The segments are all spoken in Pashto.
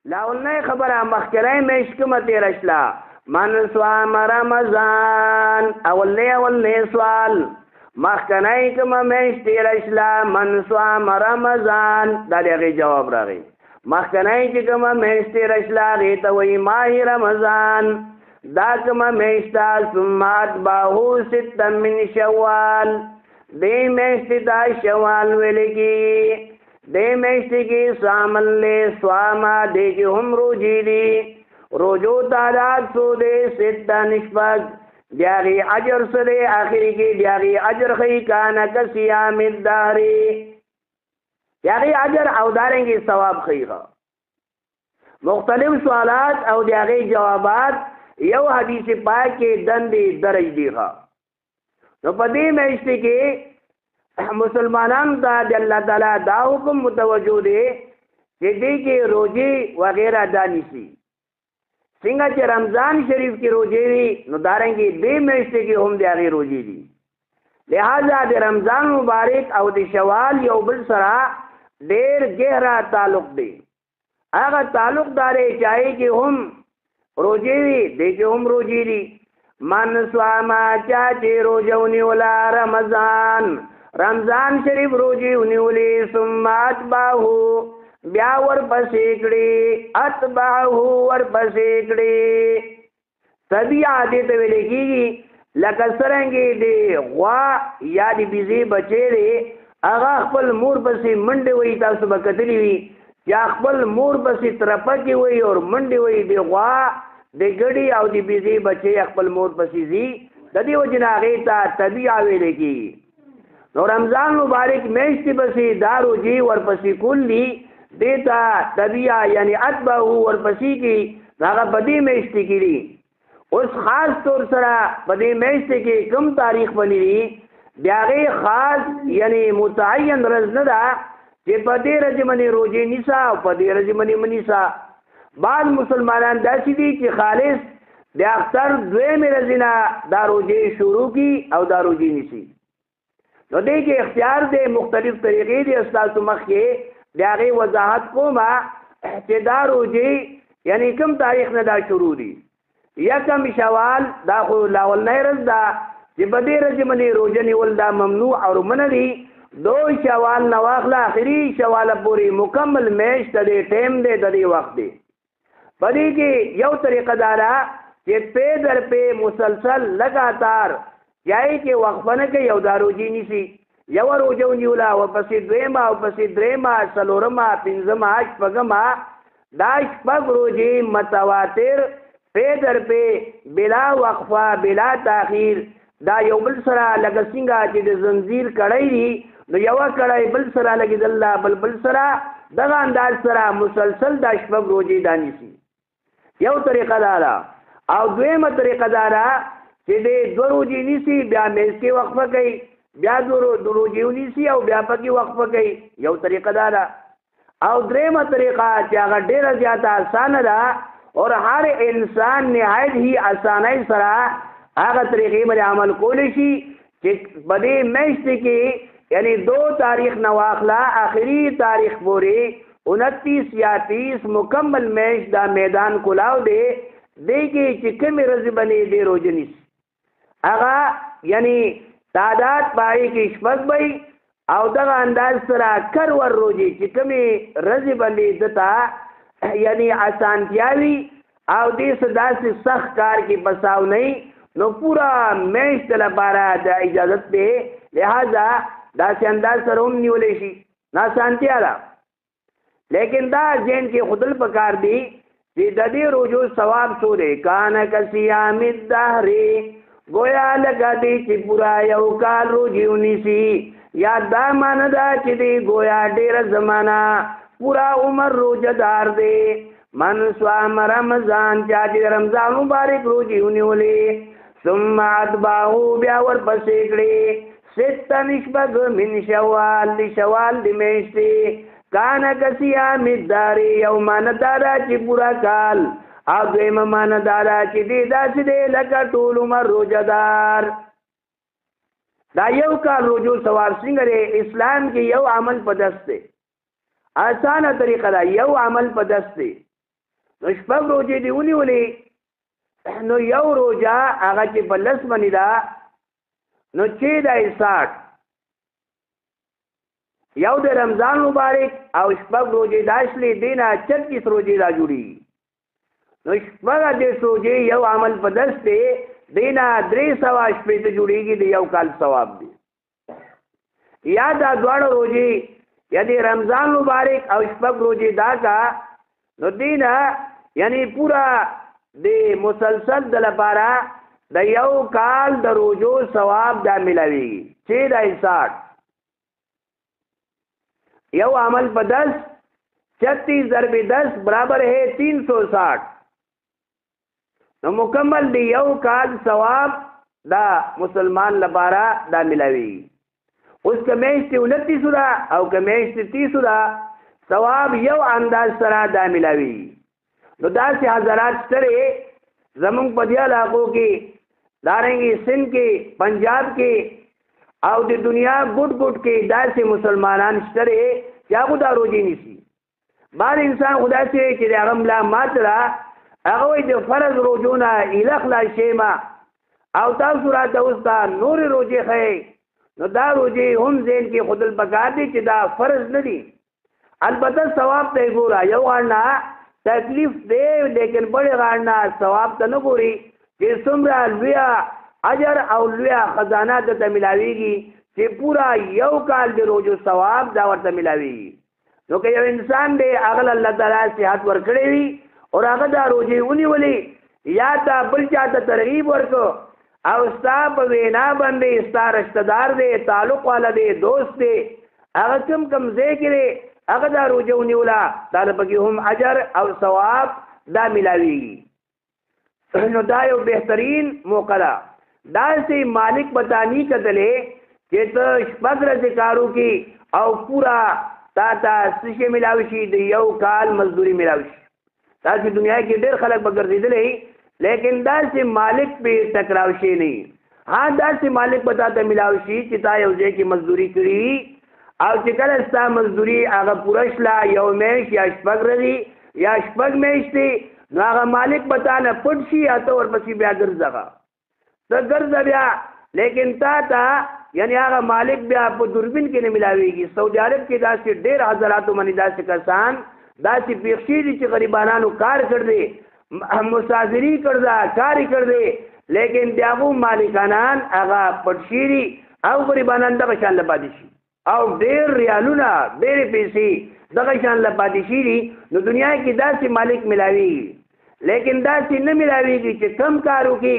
لاولنه خبره مخکره میشت کومه تیر شلا من صام رمضان اولنه سوال مخکنه کومه میشت تیر شلا من صام رمضان دا دغه جواب راغی مخکنه چې کومه میشت تیر شلا غیته وی ماه رمضان دا کومه میشتا ثم اتبعه ستا من شوال دی میشت دا شوال ویلگی دی میشت کی سامن لے سواما دی کی هم روجی دی روجو تعداد سو دے ستا نشپک دیاغی عجر سدے آخری کی دیاغی عجر خی کانا کسیام الدہری دیاغی عجر او دارنگی ثواب خی خوا مختلف سوالات او دیاغی جوابات یو حدیث پاک کے دندی درج دی خوا نو پدی میشتی کی مسلمانان ته د الله تعالی دا حکم متوجه دی چې دې کې روزي وغیرہ دانی شي څنګه چې رمضان شریف کې روزي وي نو دارنګي دې میاشتې کې هم د هغې روزي دي لہذا د رمضان مبارک او د شوال یو بل سره ډېر گہرا تعلق دی هغه تعلق داري چاہے چې هم روزي وي دې کې هم روزي دي من سواما چا چې روزونی ولا رمضان رمضان شریف روزی ونیولی ثم اتبعه بیا ور پسې کړي اتبعه ور پسې کړي تبي عادت ویل کېږي لکه څرنګه دی غوا یا دی بيزي بچي دی هغه خپل مور پسې منډه وي تاسو به کتلی وي یا خپل مور پسې ترپکې وي او منډه وي دی غوا د ګډي او دی بيزي بچي خپل مور پسې زی د دې وجناغه ته تبي ویل کېږي نو رمضان مبارک میشتی بسی دارو جی ورپسی کلی دیتا طبیعہ یعنی اتبعو ورپسی کی ناغا بدی میشتی کی لی اس خاص طور سرا بدی میشتی کی کم تاریخ بنی لی بیاغی خاص یعنی متعین رز ندا چی پدی رجمنی روجی نیسا و پدی رجمنی منیسا بعض مسلمانان داسی دی چی خالص دی اختر دوی رزینا دا روجی شروع کی او دا روجی نیسی نو دې کې اختیار دې مختلف طریقې دي استاد مخ کې د هغه وضاحت کومه چې دا روزي یعنی کوم تاریخ نه دا شروع دي یکم شوال دا خو لاول نه رز دا چې بدې رز منی روزه نیول دا ممنوع او منع دي دو شوال نو اخلا اخري شوال پوری مکمل میش ته ټیم دې د دې وخت دی بدې کې یو طریقه دارا چې په در په مسلسل لگاتار یای کې وقفنه کې یو داروجی نیسی یو روزه ونیولا او پسې دویما او پسې دریما سلورما پنځما شپږما دا شپږ روزي متواتر په در په بلا وقفه بلا تاخير دا یو بل سره لکه څنګه چې د زنجیر کړای دي نو یو کړای بل سره لګیدل بل سره دغه انداز سره مسلسل دا شپږ روزي دانیسی یو طریقه دارا او دویمه طریقه دارا چې دې دو روزي نیسی بیا میسته وقفه کوي بیا دو روزي نیسی او بیا پکې وقفه کوي یو طریقه دا او دریمه طریقه چې هغه ډیره زیاته آسان ده او هر انسان نهایت هی آسانۍ سره هغه طریقې باندې عمل کولی شي چې بده میشته کې یعنی 2 تاریخ نواخلا آخری تاریخ پورې 29 یا 30 مکمل میش دا میدان کلاو دی کې چې کومې ورځې باندې دی روزه نیسی هغه یعنی تعداد پای کې شپږ بای او دغه انداز سره کرور روزي چې کومې رزي باندې دتا یعنی آسانتیاوي او دې صداسې سخت کار کې بساو نه نو پورا میشت لپاره د اجازت ده لہذا داسې انداز سره هم نیولې شي ناسانتیا ده لیکن دا ذهن کې خودل پکار دی چې د دې روزو ثواب څو دی کان کسیام الدهر گویا لگا دی چې پورا یو کال روزیونی سی یا دا مان دا چې دی گویا ډیر زمانہ پورا عمر روزدار دی من صام رمضان چې رمضان مبارک روزیونی ولې ثم اتبعه بیا ور پسې کړي ست نشبغ من شوال دی شوال دی میشتي کان کسیام الدار یومان دارا چې پورا کال او دویمه مانا دادا چې دی داسې دی لکه ټول عمر روزدار دا یو کال روزو سوار څنګه دی اسلام کې یو عمل په دست دی آسانه طریقه دا یو عمل په دست دی نو شپږ روزې دی ونیولې نو یو روزه هغه چې په لس باندې ده نو چې دی 60 یو د رمضان مبارک او شپږ روزې داشلې دینه 36 روزې را جوړي نو شپږ د روزې یو عمل په 10 دی دینه 300 شپې ته جوړيږي د یو کال ثواب دی یا دا دواړه روزې یعنی رمضان مبارک او شپږ روزې دا کا نو دینه یعنی پورا د مسلسل د لپاره د یو کال د روزو ثواب دا ملوي چې د 60 یو عمل په 10 36 ضرب 10 برابر ہے 360 نو مکمل دی یو کال ثواب دا مسلمان لپاره دا ملوي اوس کمیشت 29 دا او کمیشت 30 دا ثواب یو انداز سره دا ملوي نو داسې حضرات سره زمونږ په دې علاقو کې دارنګي سند کې پنجاب کې او د دنیا ګډ ګډ کې داسې مسلمانان شته چې هغه دا روزي نیسي بعض انسان خدا سي چې هغه ملا ماتره هغه د فرض روزونه الخلا شیما او تاسو راته اوس دا نور روزي خې نو دا روزي هم ځین کې خودل پکار دي چې دا فرض نه دي البته ثواب ته ګورا یو غاڼه تکلیف دی لیکن بڑے غاڼه ثواب ته نه ګوري چې څومره لویا اجر او لویا خزانه ته ملاويږي چې پورا یو کال د روزو ثواب دا ورته ملاويږي نو که یو انسان دی هغه الله تعالی صحت ورکړي وي او هغه دا روزي ونیولې یا تا بل چاته ترغیب ورکو او ستا په وینا باندې ستا رشتہ دار دی تعلق والا دی دوست دی هغه کم ځای کې هغه دا روزه ونیولا طالب کې هم اجر او ثواب دا ملاويږي نو دا یو بهترین موقع ده دا سي مالک بتانی کتلې چې ته شپږ ورځې کارو کې او پورا تا څه ملاوي شي د یو کال مزدوري ملاوي شي تاسو دنیا کې ډېر خلک بګرځیدلې لیکن دا سي مالک په ټکراو شي نه ها دا سي مالک پتا ته ملاوي شي چې تا یو ځای کې مزدوري کړی او چې کله ستا مزدوري هغه پوره شله یو میاشت یا شپږ ورځې یا شپږ میاشتې نو هغه مالک پتا نه پټ شي یا ته ورپسې بیا ګرځغه ته ګرځه بیا لیکن تا یعنی هغه مالک بیا په دوربین کې نه ملاويږي سعودي عرب کې داسې ډېر حضراتو باندې داسې کسان داسې پیښې دي چې غریبانو کار کړ دي مسافری کړ دا کاری کړ دي لیکن دیاغو مالکانان هغه پټشيري او غریبانان د بشان لپاره شي او ډېر ریالونه ډېر پیسې دغه شان لپاره شي نو دنیا کې داسې مالک ملاوي لیکن داسې نه ملاويږي چې کم کارو کې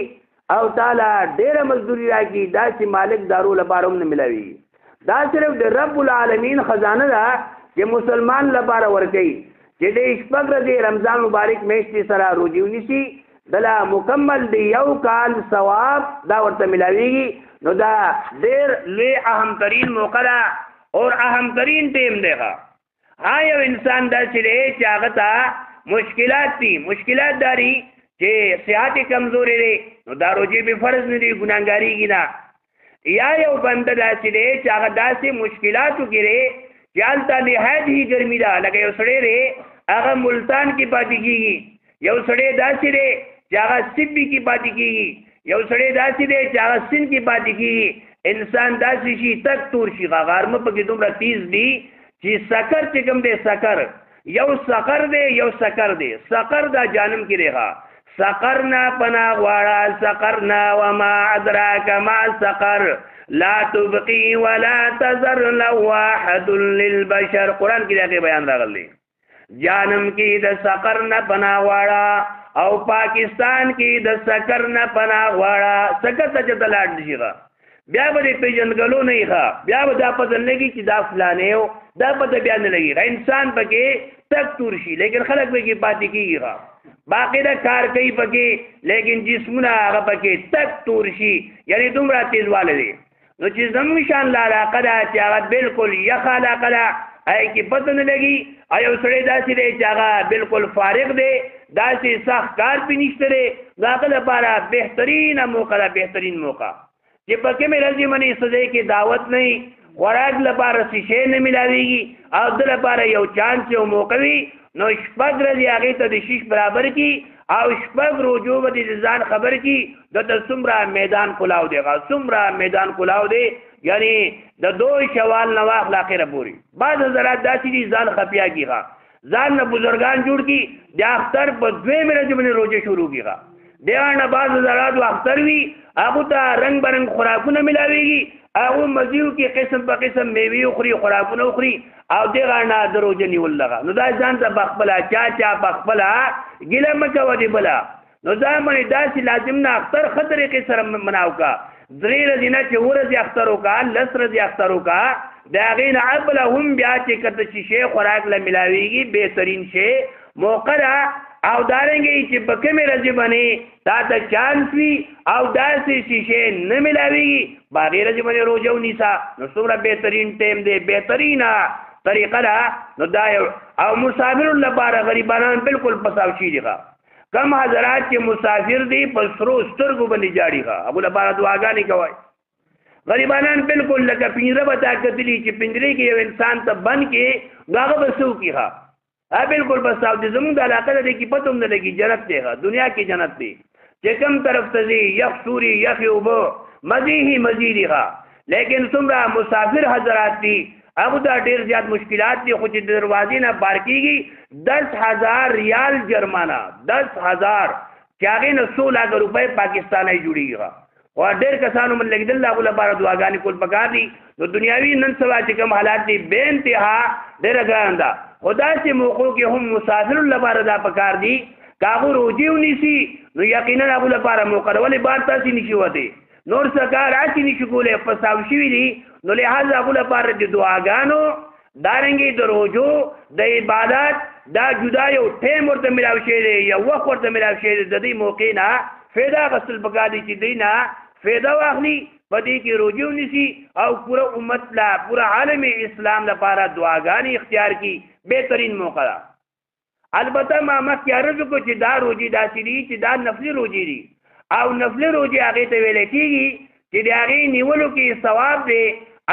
او تعالی ډېر مزدوري راکړي داسې مالک دارو لپاره هم نه ملاوي دا صرف د رب العالمین خزانه ده چې مسلمان لپاره ورکړي چې د شپږ ورځې رمضان مبارک میاشتې سره روزي ونیسي دلا مکمل دی یو کال ثواب دا ورته ملاويږي نو دا ډېر لوی اهم ترین موقع ده او اهم ترین ټیم دی ها یو انسان داسې چې هغه ته مشکلات دي مشکلات داري چې صحت کمزوري دی نو دا روزي به فرض نه دي ګناګاری کینا یا یو بنده داسې دی چې هغه داسې مشکلاتو کې لري چې حالت نهایت هی ګرمي ده لکه یو سړی دی هغه ملتان کې پاتې کیږي یو سړی داسې دی چې هغه سیبي کې پاتې کیږي یو سړی داسې دی چې هغه سین کې پاتې کیږي انسان داسې شي تک تور شي غارمه پکې دومره تیز دی چې سکر چې کوم دی سکر یو سکر دی یو سکر دی سکر دا جانم کې رها سقرنا پنا غواړه سقرنا وما ادراك ما سقر لا تبقي ولا تذر لواحد للبشر قرآن کې دغه بیان راغلی جانم کې د سقرنا پنا غواړه او پاکستان کې د سقرنا پنا غواړه څنګه څه دلاټ دیغه بیا به پیژنګلو نه ښه بیا به دا پته لګي چې دا فلانه یو دا پته بیا نه لګي انسان پکې تک تور شي لیکن خلک به کې پاتې کیږي باقاعده کار کوي پکې لیکن جسمونه هغه پکې تک تور شي یعنی دومره تیزواله دي نو چې زموږ شان علاقه ده چې هغه بالکل یخ علاقه ده هغه کې پته نه لګي ایو سړی داسې دی چې هغه بالکل فارغ دی داسې سخت کار پې نشته دی هغه لپاره بهترینه موقع ده بهترین موقع چې پکې مې راځي منې سزا کې دعوت نه خوراک لپاره شیشه نه ملاویږي او د لپاره یو چانس یو موقع وي نو شپږ ورځې هغې ته د شیش برابر کی او شپږ روزو به د ځان خبر کی دته څومره میدان کلاو دی څومره میدان کلاو دی یعنی د 2 شوال نه واخله اخره پورې بعض حضرات داسې دي ځان خفیا کیږي ځان نه بزرګان جوړ کی د اختر په 2 ورځې باندې روزه شروع کیږي دیوانه بعض حضرات اختر وی هغه ته رنگ برنګ خوراکونه ملاويږي هغه مزيو کې قسم په قسم میوه خوري خوراکونه خوري او دغه نه دروځ نیول لغه نو دا ځان ته بخبلا چا بخبلا ګله مکو دی بلا نو دا باندې داسې لازم نه اختر خطرې کې سره مناو کا درې ورځې نه چې ورځې اختر وکا لس ورځې اختر وکا دا غین عبل هم بیا چې کته چې شی خوراک له ملاويږي بهترین شی موقع او دارنګي چې په کومه ورځ باندې دا د چانس وی او داسې شیشه نه ملاويږي باغې ورځ باندې روزه ونیسا نو څومره بهترین ټیم دی بهترینا طریقه ده نو دا او مسافر لپاره غریبانان بالکل پساوشي دي کم حضرات چې مسافر دي په سرو سترګو باندې جاړي ابو لپاره دعاګانې کوي غریبانان بالکل لکه پنجره به تا کتلی چې پنجرې کې یو انسان ته بند کې هغه به څوک کیږي بالکل بس او د زمونږ د علاقه د کې پته هم نه لګي جنت دی دنیا کې جنت دی چې کوم طرف ته ځي یخ سوري یخ اوبه مزید مزید لیکن څومره مسافر حضرات دي هغه دا ډیر زیات مشکلات دي خو چې دروازې نه بار کیږي 10,000 ریال جرمانه 10,000 چې هغه نه 16 روپۍ پاکستاني جوړیږي او ډیر کسانو من لګیدل الله لپاره دعاګانې کول پکار دي نو دنیاوی نن سبا چې کوم حالات دي به انتها ډیر ګران ده خدا چې موقعو کې هم مسافر لپاره دا پکار دي کاغو روجي ونیسي نو یقینا هغه لپاره مقرولې بار تاسو نشي وته نور سکار اچي نشي کولې پساو شي دي نو لہذا هغه لپاره د دعاګانو دارنګي د روجو د عبادت دا جدا یو ټیم ورته ملاوي شي یو وخت ورته ملاوي شي د دې موقع نه فایده غسل پکار دي چې دینا فایده واخلي پدې کې روجو ونیسي او پورا امت لا پورا عالم اسلام لپاره دعاګانې اختیار کی بهترین موقع ده البته ما مخکې عرض کو چې دا روجي داسې دي چې دا نفلي روجي دي او نفلي روجي هغه ته ویل کېږي چې د هغې نیولو کې ثواب دی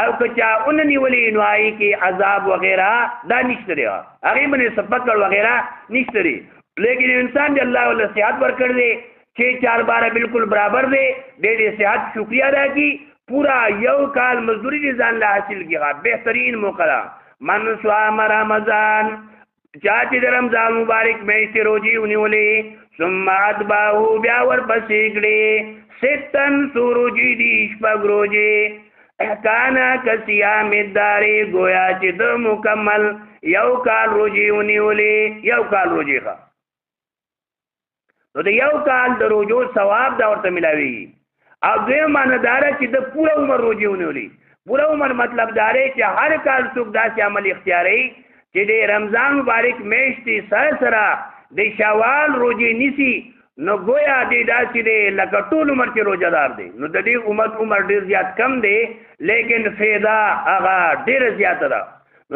او که چا اون نیولې نو هغې کې عذاب وغیره دا نشته دی هغې باندې سپکړ وغیره نشته دی لیکن انسان دی الله ولا صحت ورکړ دی چې 4 باره بالکل برابر دی د صحت شکریہ ادا کی پورا یو کال مزدوری دی ځان له حاصل کیږي بهترین موقع من صام رمضان چا چې د رمضان مبارک میاشتې روزي ونیولې ثم اتبعه بیا ورپسې کړې ستن سوروجي دي شپږ روزې کانا کسیام الدارې گویا چې د مکمل یو کال روزي ونیولې یو کال روزي ښه نو د یو کال د روزو ثواب دا ورته ملاوي او دوی ماندار چې د پوره عمر روزي ونیولې پوره عمر مطلب دا دی چې هر کال څوک داسې عمل اختیاري چې د رمضان مبارک میاشتې سره سره د شوال روزي نیسي نو گویا دی داسې دی لکه ټول عمر چې روزدار دی نو د دې امت عمر ډیر زیات کم دی لیکن فایده هغه ډیر زیات ده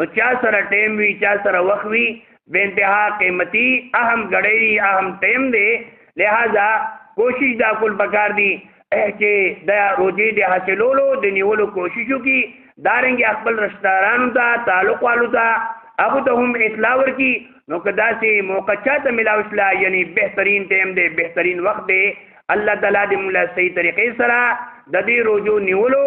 نو چا سره ټیم وي چا سره وخت وي بے انتہا قیمتی اہم گڑی اہم ٹیم دے لہذا کوشش دا کل بکار دی کہ دا روزی دے حاصلولو دے نیولو کوششو کی دارنگی اقبل رشتارانو تا تعلق والو تا ابو تا ہم اطلاور کی نو کدا سے موقع چاہتا ملاوشلا یعنی بہترین ٹیم دے بہترین وقت دے اللہ تعالیٰ دے مولا صحیح طریقے سرا دا دی روزو نیولو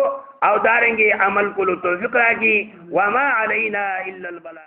او دارنگی عمل کلو توفیق را کی وما علینا الا البلاغ